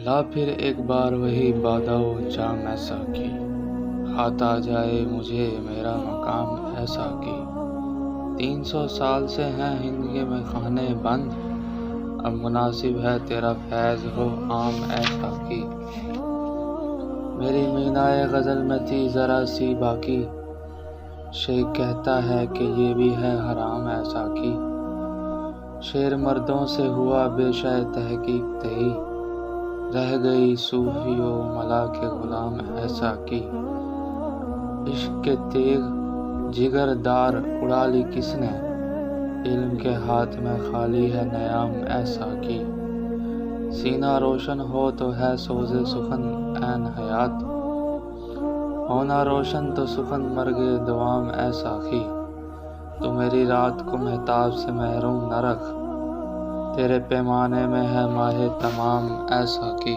لا پھر ایک بار وہی بادہ و جام ایسا کی، آتا جائے مجھے میرا مقام ایسا کی۔ 300 سال سے ہیں ہند کے میں خانے بند، اب مناسب ہے تیرا فیض ہو عام ایسا کی۔ میری مینائے غزل میں تھی ذرا سی باقی، شیخ کہتا ہے کہ یہ بھی ہے حرام ایسا کی۔ شعر مردوں سے ہوا بے شے تحقیق تہی، رہ گئی صوفی و ملا کے غلام ایسا کی۔ عشق کے تیغ جگر دار اڑا لی کس نے، علم کے ہاتھ میں خالی ہے نیام ایسا کی۔ سینہ روشن ہو تو ہے سوز سخن عین حیات، ہونا روشن تو سخن مرگ دوام ایسا کی۔ تو میری رات کو مہتاب سے محروم نہ رکھ، تیرے پیمانے میں ہے ماہ تمام ایسا کی۔